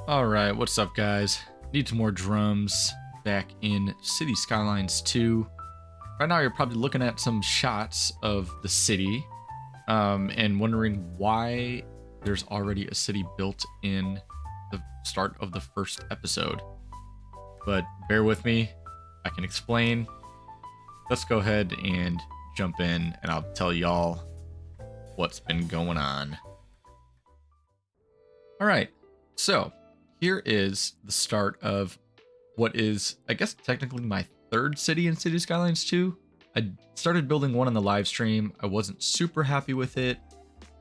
Alright, what's up guys? Need some more drums back in City Skylines II. Right now you're probably looking at some shots of the city and wondering why there's already a city built in the start of the first episode. But bear with me, I can explain. Let's go ahead and jump in and I'll tell y'all what's been going on. Alright, so here is the start of what is, I guess, technically my third city in City Skylines 2. I started building one on the live stream. I wasn't super happy with it.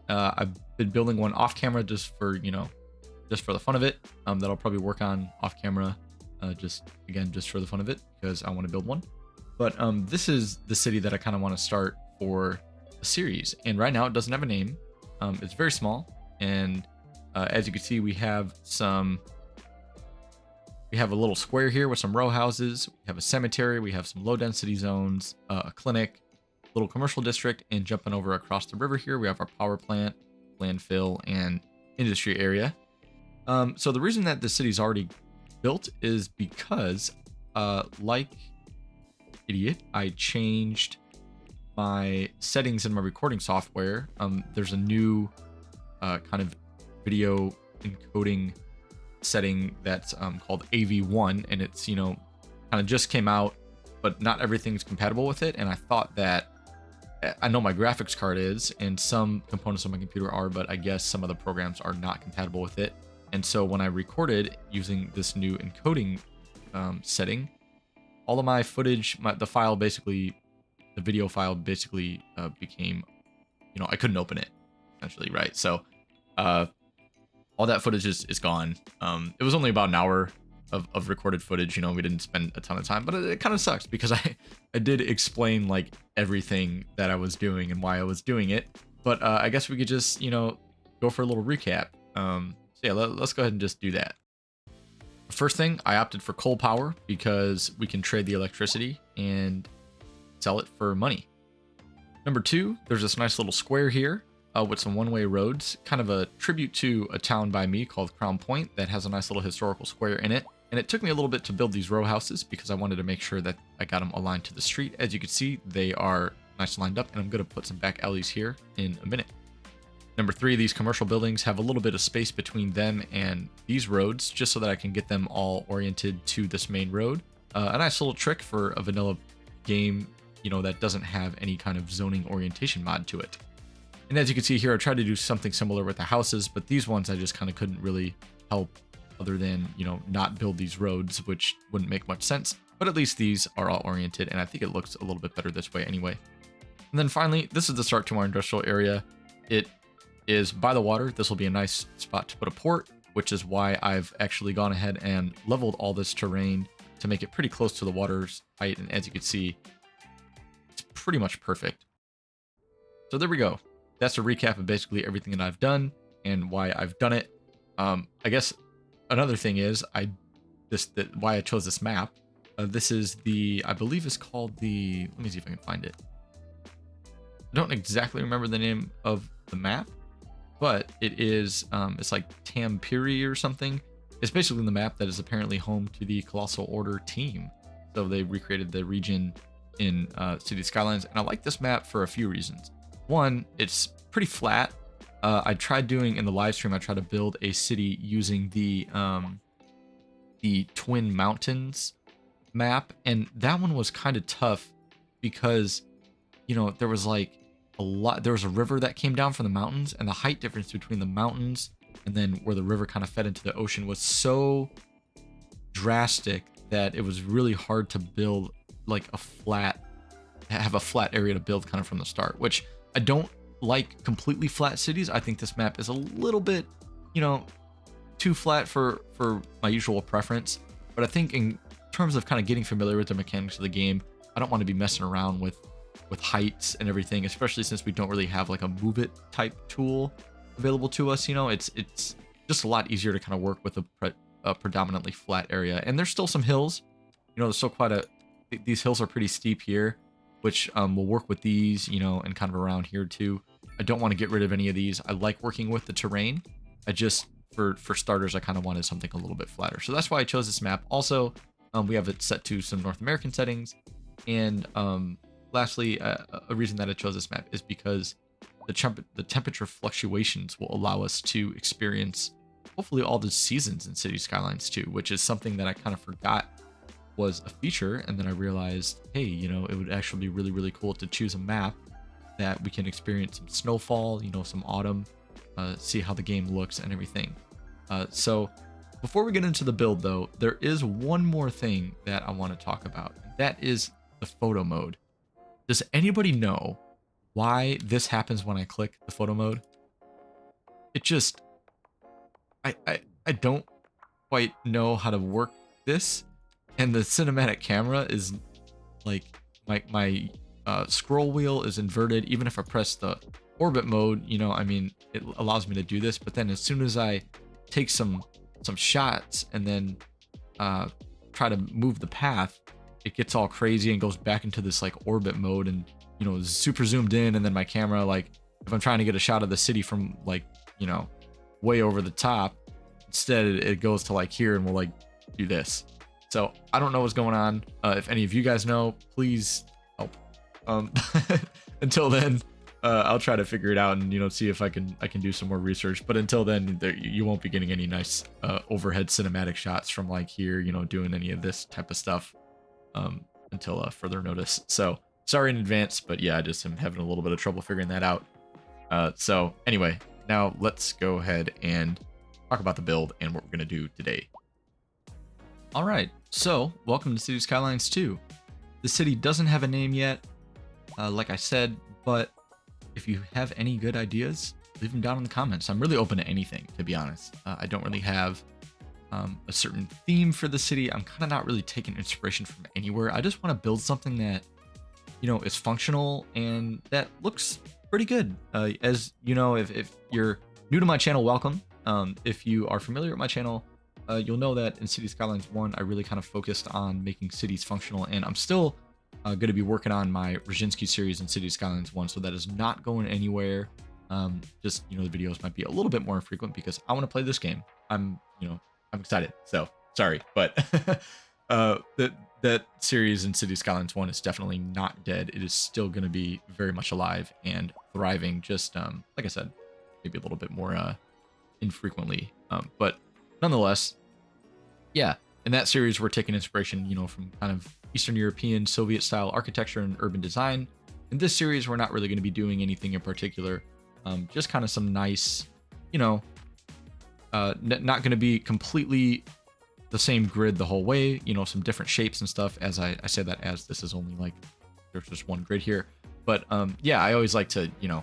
I've been building one off camera just for the fun of it. That I'll probably work on off camera, just for the fun of it, because I want to build one. But this is the city that I kind of want to start for a series. And right now it doesn't have a name. It's very small, and as you can see, we have a little square here with some row houses. We have a cemetery. We have some low density zones, a clinic, little commercial district, and jumping over across the river here, we have our power plant, landfill, and industry area. So the reason that the city's already built is because, like idiot, I changed my settings in my recording software. There's a new kind of video encoding setting that's called AV1, and it's kind of just came out, but not everything's compatible with it. And I thought that I know my graphics card is, and some components of my computer are, but I guess some of the programs are not compatible with it. And so when I recorded using this new encoding setting, all of my footage, the video file basically became, I couldn't open it essentially, right? So all that footage is gone. It was only about an hour of recorded footage. We didn't spend a ton of time, but it kind of sucks because I did explain like everything that I was doing and why I was doing it. But I guess we could just, go for a little recap. So yeah, let's go ahead and just do that. First thing, I opted for coal power because we can trade the electricity and sell it for money. Number two, there's this nice little square here with some one-way roads, kind of a tribute to a town by me called Crown Point that has a nice little historical square in it. And it took me a little bit to build these row houses because I wanted to make sure that I got them aligned to the street. As you can see, they are nice lined up, and I'm going to put some back alleys here in a minute. Number three, these commercial buildings have a little bit of space between them and these roads, just so that I can get them all oriented to this main road. A nice little trick for a vanilla game, that doesn't have any kind of zoning orientation mod to it. And as you can see here, I tried to do something similar with the houses, but these ones I just kind of couldn't really help other than, not build these roads, which wouldn't make much sense. But at least these are all oriented, and I think it looks a little bit better this way anyway. And then finally, this is the start to our industrial area. It is by the water. This will be a nice spot to put a port, which is why I've actually gone ahead and leveled all this terrain to make it pretty close to the water's height. And as you can see, it's pretty much perfect. So there we go. That's a recap of basically everything that I've done and why I've done it. I guess another thing is why I chose this map. This is I believe it's called let me see if I can find it. I don't exactly remember the name of the map, but it is, it's like Tampere or something. It's basically the map that is apparently home to the Colossal Order team. So they recreated the region in City Skylines, and I like this map for a few reasons. One, it's pretty flat. I tried doing in the live stream, I tried to build a city using the Twin Mountains map, and that one was kind of tough because, there was like there was a river that came down from the mountains, and the height difference between the mountains and then where the river kind of fed into the ocean was so drastic that it was really hard to build like have a flat area to build kind of from the start, which I don't like completely flat cities. I think this map is a little bit, too flat for my usual preference. But I think in terms of kind of getting familiar with the mechanics of the game, I don't want to be messing around with heights and everything, especially since we don't really have like a move it type tool available to us. It's just a lot easier to kind of work with a predominantly flat area. And there's still some hills. There's still these hills are pretty steep here, which will work with these, and kind of around here too. I don't want to get rid of any of these. I like working with the terrain. I just for starters, I kind of wanted something a little bit flatter. So that's why I chose this map. Also, we have it set to some North American settings. And lastly, a reason that I chose this map is because the temperature fluctuations will allow us to experience hopefully all the seasons in City Skylines 2, which is something that I kind of forgot was a feature. And then I realized, hey, you know, it would actually be really, really cool to choose a map that we can experience some snowfall, you know, some autumn, see how the game looks and everything. So before we get into the build though, there is one more thing that I want to talk about. That is the photo mode. Does anybody know why this happens when I click the photo mode? It just, I don't quite know how to work this. And the cinematic camera is like, my scroll wheel is inverted. Even if I press the orbit mode, you know, I mean, it allows me to do this, but then as soon as I take some shots and then try to move the path, it gets all crazy and goes back into this like orbit mode, and you know, super zoomed in. And then my camera, like if I'm trying to get a shot of the city from like, you know, way over the top, instead it goes to like here and we'll like do this. So I don't know what's going on. If any of you guys know, please help. Until then, I'll try to figure it out and, you know, see if I can do some more research. But until then, you won't be getting any nice overhead cinematic shots from like here, you know, doing any of this type of stuff until further notice. So sorry in advance, but yeah, I just am having a little bit of trouble figuring that out. So anyway, now let's go ahead and talk about the build and what we're going to do today. All right, so welcome to City Skylines 2. The city doesn't have a name yet, like I said, but if you have any good ideas, leave them down in the comments. I'm really open to anything, to be honest. I don't really have a certain theme for the city. I'm kind of not really taking inspiration from anywhere. I just want to build something that, you know, is functional and that looks pretty good. As you know, if you're new to my channel, welcome. If you are familiar with my channel, you'll know that in City Skylines 1, I really kind of focused on making cities functional, and I'm still going to be working on my Rajinski series in City Skylines 1, so that is not going anywhere. Just, you know, the videos might be a little bit more infrequent because I want to play this game. I'm excited, so sorry, but that series in City Skylines 1 is definitely not dead. It is still going to be very much alive and thriving, just like I said, maybe a little bit more infrequently, but nonetheless, yeah, in that series we're taking inspiration, you know, from kind of Eastern European Soviet style architecture and urban design. In this series we're not really going to be doing anything in particular, just kind of some nice, you know, not going to be completely the same grid the whole way, you know, some different shapes and stuff. As I say that as this is only like, there's just one grid here, but yeah, I always like to, you know,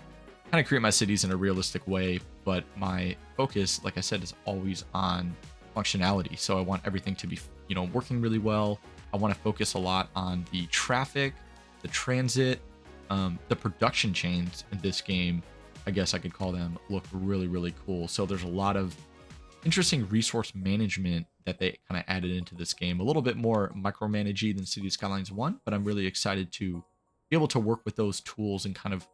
kind of create my cities in a realistic way, but my focus, like I said, is always on functionality. So I want everything to be, you know, working really well. I want to focus a lot on the traffic, the transit, the production chains in this game, I guess I could call them, look really, really cool. So there's a lot of interesting resource management that they kind of added into this game, a little bit more micromanagey than City Skylines 1, but I'm really excited to be able to work with those tools and kind of,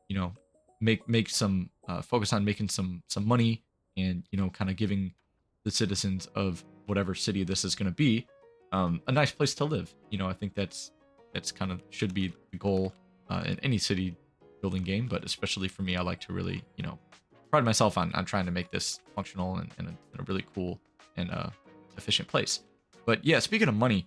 you know, make some focus on making some money, and, you know, kind of giving the citizens of whatever city this is going to be a nice place to live. You know, I think that's kind of should be the goal in any city building game, but especially for me, I like to really, you know, pride myself on trying to make this functional and in a really cool and efficient place. But yeah, speaking of money,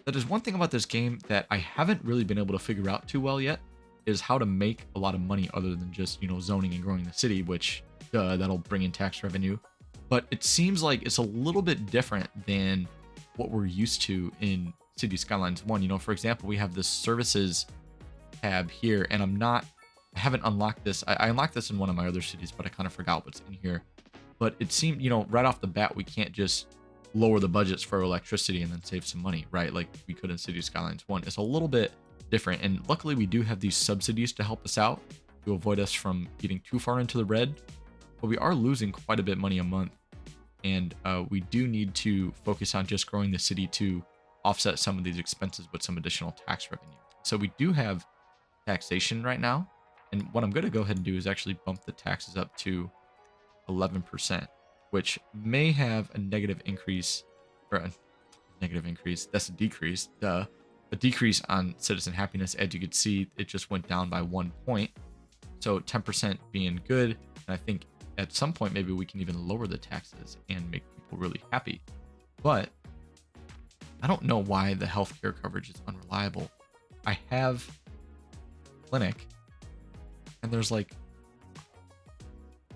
that is one thing about this game that I haven't really been able to figure out too well yet, is how to make a lot of money other than just, you know, zoning and growing the city, which that'll bring in tax revenue. But it seems like it's a little bit different than what we're used to in City Skylines 1. You know, for example, we have this services tab here, and I haven't unlocked this. I unlocked this in one of my other cities, but I kind of forgot what's in here. But it seemed, you know, right off the bat, we can't just lower the budgets for electricity and then save some money, right? Like we could in City Skylines 1. It's a little bit different, and luckily we do have these subsidies to help us out to avoid us from getting too far into the red, but we are losing quite a bit of money a month, and we do need to focus on just growing the city to offset some of these expenses with some additional tax revenue. So we do have taxation right now, and what I'm going to go ahead and do is actually bump the taxes up to 11%, which may have a negative increase, or a negative increase, that's a decrease, duh. A decrease on citizen happiness. As you can see, it just went down by 1 point. So 10% being good. And I think at some point, maybe we can even lower the taxes and make people really happy. But I don't know why the healthcare coverage is unreliable. I have a clinic and there's like,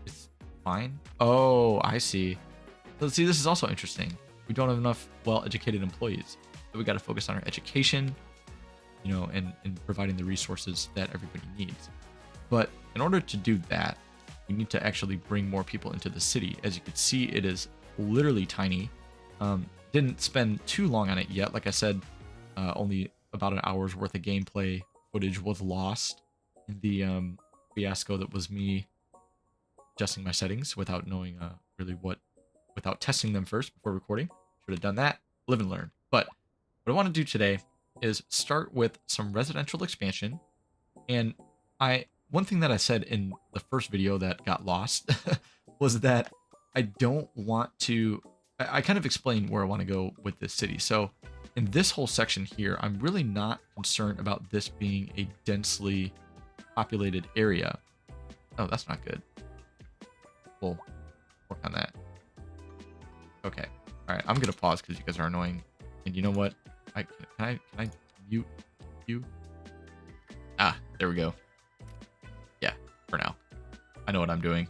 it's fine. Oh, I see. So see, this is also interesting. We don't have enough well-educated employees. So we got to focus on our education, you know, and providing the resources that everybody needs. But in order to do that, we need to actually bring more people into the city. As you can see, it is literally tiny. Didn't spend too long on it yet. Like I said, only about an hour's worth of gameplay footage was lost in the fiasco that was me adjusting my settings without knowing really without testing them first before recording. Should have done that. Live and learn. But what I want to do today is start with some residential expansion. And one thing that I said in the first video that got lost was that I don't want to, I kind of explained where I want to go with this city. So in this whole section here, I'm really not concerned about this being a densely populated area. Oh, that's not good. We'll work on that. Okay. All right. I'm going to pause because you guys are annoying. And you know what? Can I mute you? Ah, there we go. Yeah, for now. I know what I'm doing.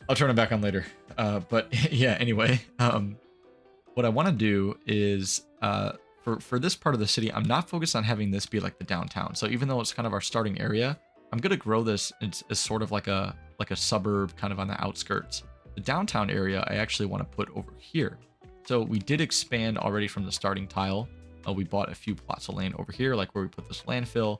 I'll turn it back on later. But yeah, anyway, what I want to do is for this part of the city, I'm not focused on having this be like the downtown. So even though it's kind of our starting area, I'm going to grow this as sort of like a suburb kind of on the outskirts. The downtown area, I actually want to put over here. So we did expand already from the starting tile. We bought a few plots of land over here, like where we put this landfill.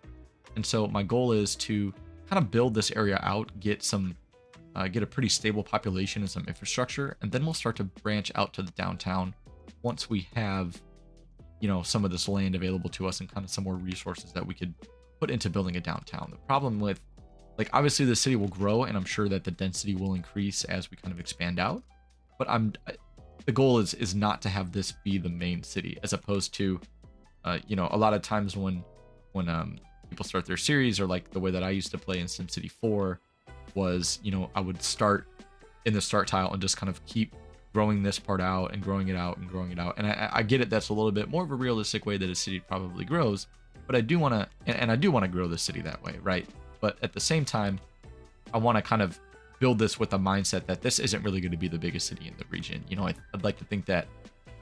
And so my goal is to kind of build this area out, get a pretty stable population and some infrastructure, and then we'll start to branch out to the downtown once we have, you know, some of this land available to us and kind of some more resources that we could put into building a downtown. The problem with, like, obviously the city will grow, and I'm sure that the density will increase as we kind of expand out. But the goal is not to have this be the main city, as opposed to, you know, a lot of times when people start their series, or like the way that I used to play in SimCity 4 was, you know, I would start in the start tile and just kind of keep growing this part out and growing it out and growing it out. And I get it. That's a little bit more of a realistic way that a city probably grows, but I do want to, and I do want to grow the city that way. Right. But at the same time, I want to kind of build this with a mindset that this isn't really going to be the biggest city in the region. You know, I'd like to think that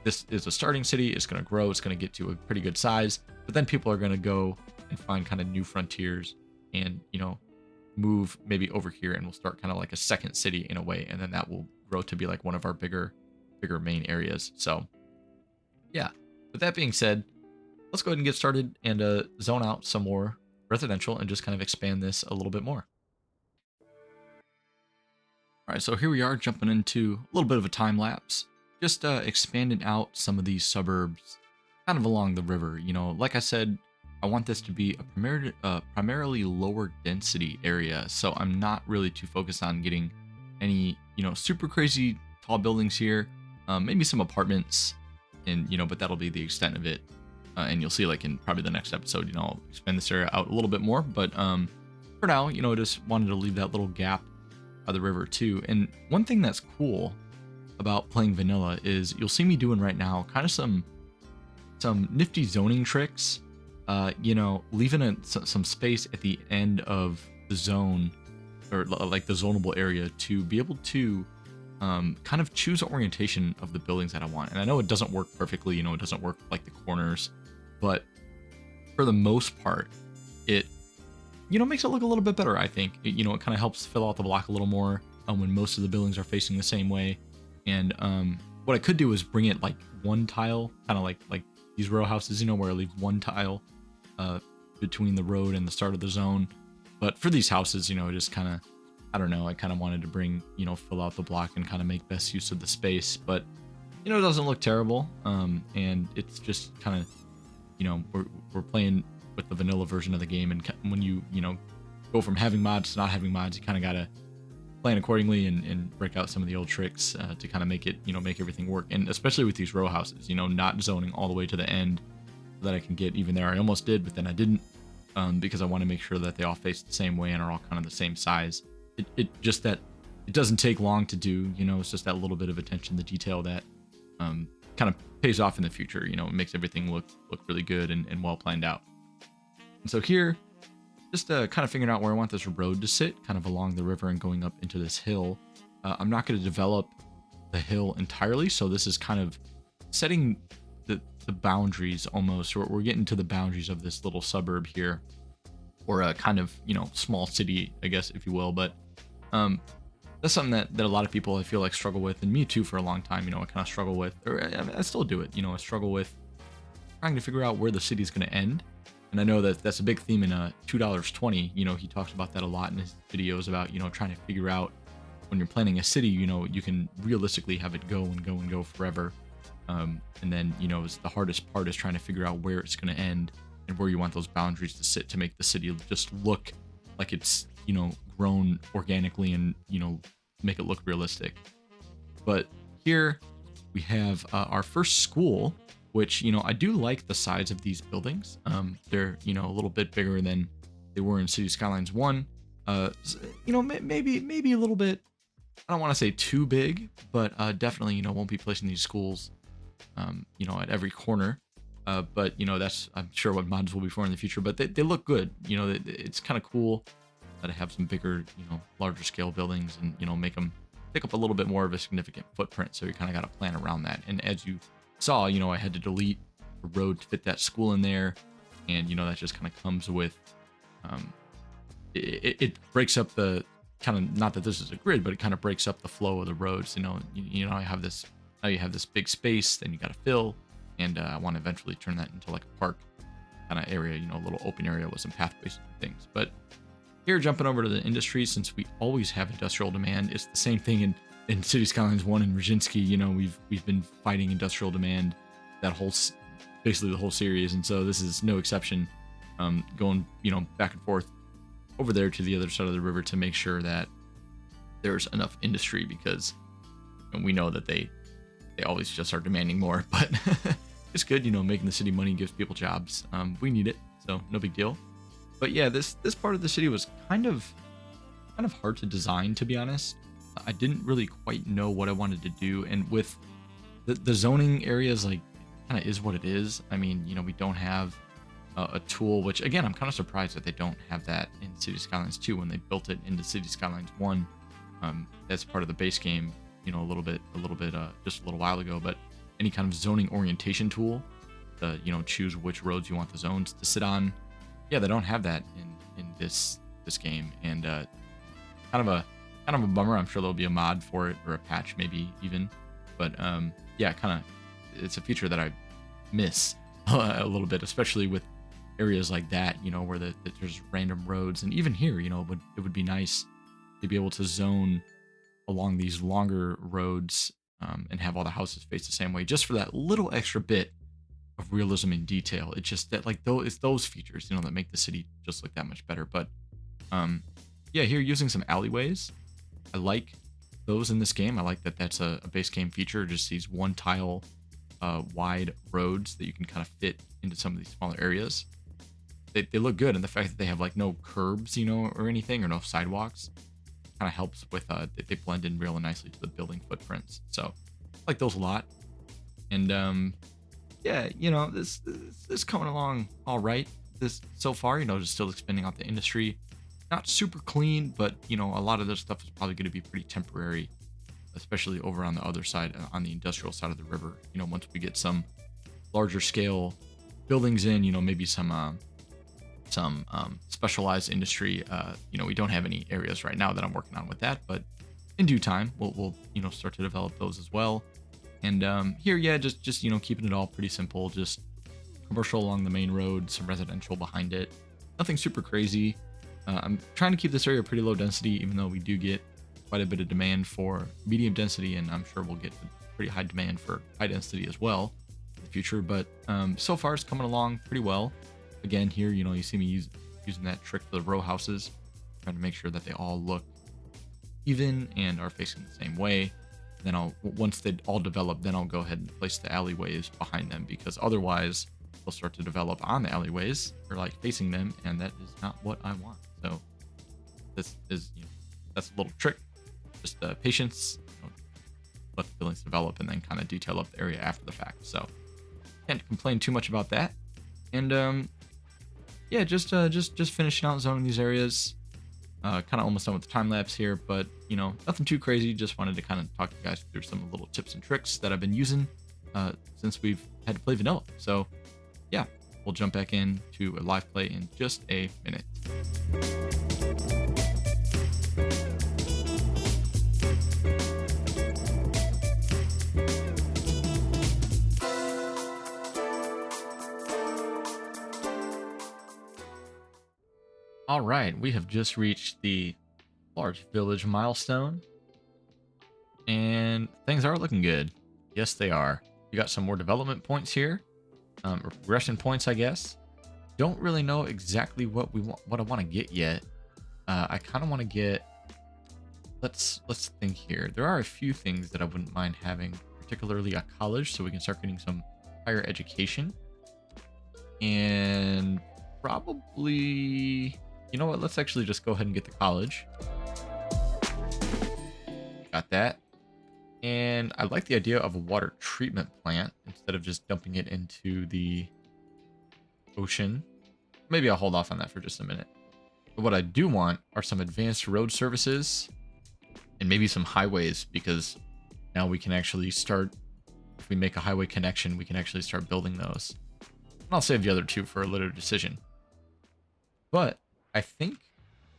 this is a starting city. It's going to grow. It's going to get to a pretty good size, but then people are going to go and find kind of new frontiers and, you know, move maybe over here, and we'll start kind of like a second city in a way. And then that will grow to be like one of our bigger main areas. So yeah, with that being said, let's go ahead and get started and zone out some more residential and just kind of expand this a little bit more. All right, so here we are jumping into a little bit of a time lapse, just expanding out some of these suburbs kind of along the river. You know, like I said, I want this to be a primarily lower density area. So I'm not really too focused on getting any, you know, super crazy tall buildings here. Maybe some apartments, and, you know, but that'll be the extent of it. And you'll see, like, in probably the next episode, you know, I'll expand this area out a little bit more. But for now, you know, I just wanted to leave that little gap by the river too. And one thing that's cool about playing vanilla is you'll see me doing right now kind of some nifty zoning tricks. You know, leaving some space at the end of the zone, or like the zonable area, to be able to kind of choose the orientation of the buildings that I want. And I know it doesn't work perfectly, you know, it doesn't work like the corners, but for the most part, it, you know, makes it look a little bit better, I think. You know, it kind of helps fill out the block a little more when most of the buildings are facing the same way. And what I could do is bring it like one tile, kind of like these row houses, you know, where I leave one tile between the road and the start of the zone. But for these houses, you know, it just kind of, I don't know, I kind of wanted to bring, you know, fill out the block and kind of make best use of the space. But, you know, it doesn't look terrible. And it's just kind of, you know, we're playing with the vanilla version of the game. And when you know, go from having mods to not having mods, you kind of got to plan accordingly and break out some of the old tricks to kind of make it, make everything work. And especially with these row houses, not zoning all the way to the end so that I can get even there. I almost did, but then I didn't because I want to make sure that they all face the same way and are all kind of the same size. It just that it doesn't take long to do, it's just that little bit of attention to detail that kind of pays off in the future. It makes everything look really good and well planned out. And so here, just kind of figuring out where I want this road to sit, kind of along the river and going up into this hill. I'm not going to develop the hill entirely, so this is kind of setting the boundaries almost, or we're getting to the boundaries of this little suburb here, or a kind of, small city, I guess, if you will. But that's something that a lot of people, I feel like, struggle with, and me too for a long time. I kind of struggle with, or I still do it, I struggle with trying to figure out where the city's going to end. And I know that that's a big theme in $2.20. He talks about that a lot in his videos about, trying to figure out when you're planning a city, you can realistically have it go and go and go forever. And then, it's the hardest part is trying to figure out where it's going to end and where you want those boundaries to sit to make the city just look like it's, grown organically and, make it look realistic. But here we have our first school, which, I do like the size of these buildings. They're, a little bit bigger than they were in City Skylines 1. Maybe a little bit, I don't want to say too big, but definitely, won't be placing these schools, at every corner. But, that's, I'm sure what mods will be for in the future, but they look good. It's kind of cool that I have some bigger, larger scale buildings and, make them take up a little bit more of a significant footprint. So you kind of got to plan around that. And as you saw, I had to delete a road to fit that school in there, and that just kind of comes with it breaks up the kind of, not that this is a grid, but it kind of breaks up the flow of the roads. I have this, now you have this big space, then you got to fill, and I want to eventually turn that into like a park kind of area, a little open area with some pathways and things. But here, jumping over to the industry, since we always have industrial demand, it's the same thing in City Skylines 1 and Rajinski. We've been fighting industrial demand basically the whole series, and so this is no exception. Going back and forth over there to the other side of the river to make sure that there's enough industry, because we know that they always just are demanding more. But it's good, making the city money gives people jobs. We need it, so no big deal. But yeah, this part of the city was kind of hard to design, to be honest. I didn't really quite know what I wanted to do, and with the zoning areas, like, kind of is what it is. I mean, we don't have a tool, which again, I'm kind of surprised that they don't have that in City Skylines 2 when they built it into City Skylines 1. That's part of the base game, a little bit, just a little while ago. But any kind of zoning orientation tool to, choose which roads you want the zones to sit on. Yeah, they don't have that in this game, and kind of a bummer. I'm sure there'll be a mod for it, or a patch maybe even. But yeah, it's a feature that I miss a little bit, especially with areas like that, where there's random roads. And even here, it would be nice to be able to zone along these longer roads and have all the houses face the same way, just for that little extra bit of realism and detail. It's just that, like, it's those features, that make the city just look that much better. But yeah, here using some alleyways, I like those in this game. I like that that's a base game feature, just these one tile wide roads that you can kind of fit into some of these smaller areas. They look good, and the fact that they have like no curbs, or anything, or no sidewalks, kind of helps with they blend in really nicely to the building footprints. So I like those a lot. And yeah, this coming along all right. This so far, just still expanding out the industry. Not super clean, but a lot of this stuff is probably going to be pretty temporary, especially over on the other side, on the industrial side of the river. Once we get some larger scale buildings in, maybe some specialized industry. We don't have any areas right now that I'm working on with that, but in due time, we'll start to develop those as well. And here, yeah, just keeping it all pretty simple. Just commercial along the main road, some residential behind it. Nothing super crazy. I'm trying to keep this area pretty low density, even though we do get quite a bit of demand for medium density, and I'm sure we'll get pretty high demand for high density as well in the future. But so far, it's coming along pretty well. Again, here, you see me using that trick for the row houses, trying to make sure that they all look even and are facing the same way. Then once they all develop, then I'll go ahead and place the alleyways behind them, because otherwise they'll start to develop on the alleyways or like facing them, and that is not what I want. So this is, that's a little trick. Just patience. Let the buildings develop and then kind of detail up the area after the fact. So can't complain too much about that. And yeah, just finishing out zoning these areas. Kind of almost done with the time lapse here, but nothing too crazy. Just wanted to kind of talk to you guys through some little tips and tricks that I've been using since we've had to play vanilla. So yeah, we'll jump back into a live play in just a minute. All right, we have just reached the large village milestone, and things are looking good. Yes, they are. We got some more development points here, or progression points, I guess. Don't really know exactly what I want to get yet. I kind of want to get. Let's think here. There are a few things that I wouldn't mind having, particularly a college, so we can start getting some higher education, and probably. You know what? Let's actually just go ahead and get the college. Got that. And I like the idea of a water treatment plant instead of just dumping it into the ocean. Maybe I'll hold off on that for just a minute. But what I do want are some advanced road services and maybe some highways, because now we can actually start, if we make a highway connection, we can actually start building those. And I'll save the other two for a later decision. But I think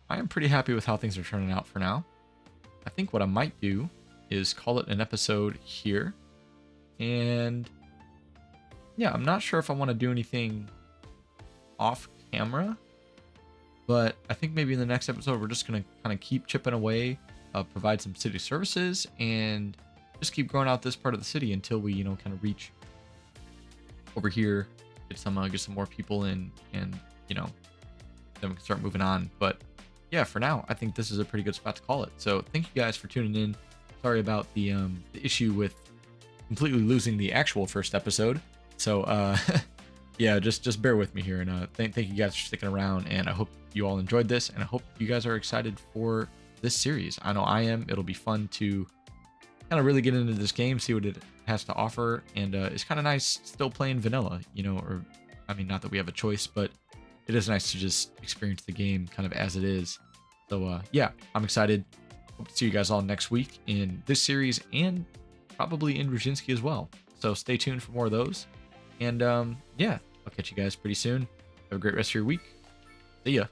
I am pretty happy with how things are turning out for now. I think what I might do is call it an episode here. And yeah, I'm not sure if I want to do anything off camera, but I think maybe in the next episode, we're just going to kind of keep chipping away, provide some city services, and just keep growing out this part of the city until we, kind of reach over here, get some more people in, and, then we can start moving on. But yeah, for now, I think this is a pretty good spot to call it. So thank you guys for tuning in. Sorry about the issue with completely losing the actual first episode. So yeah, just bear with me here, and thank you guys for sticking around, and I hope you all enjoyed this, and I hope you guys are excited for this series. I know I am. It'll be fun to kind of really get into this game, see what it has to offer, and it's kind of nice still playing vanilla, or I mean, not that we have a choice, but it is nice to just experience the game kind of as it is. So yeah, I'm excited. Hope to see you guys all next week in this series, and probably in Brzezinski as well. So stay tuned for more of those. And yeah, I'll catch you guys pretty soon. Have a great rest of your week. See ya.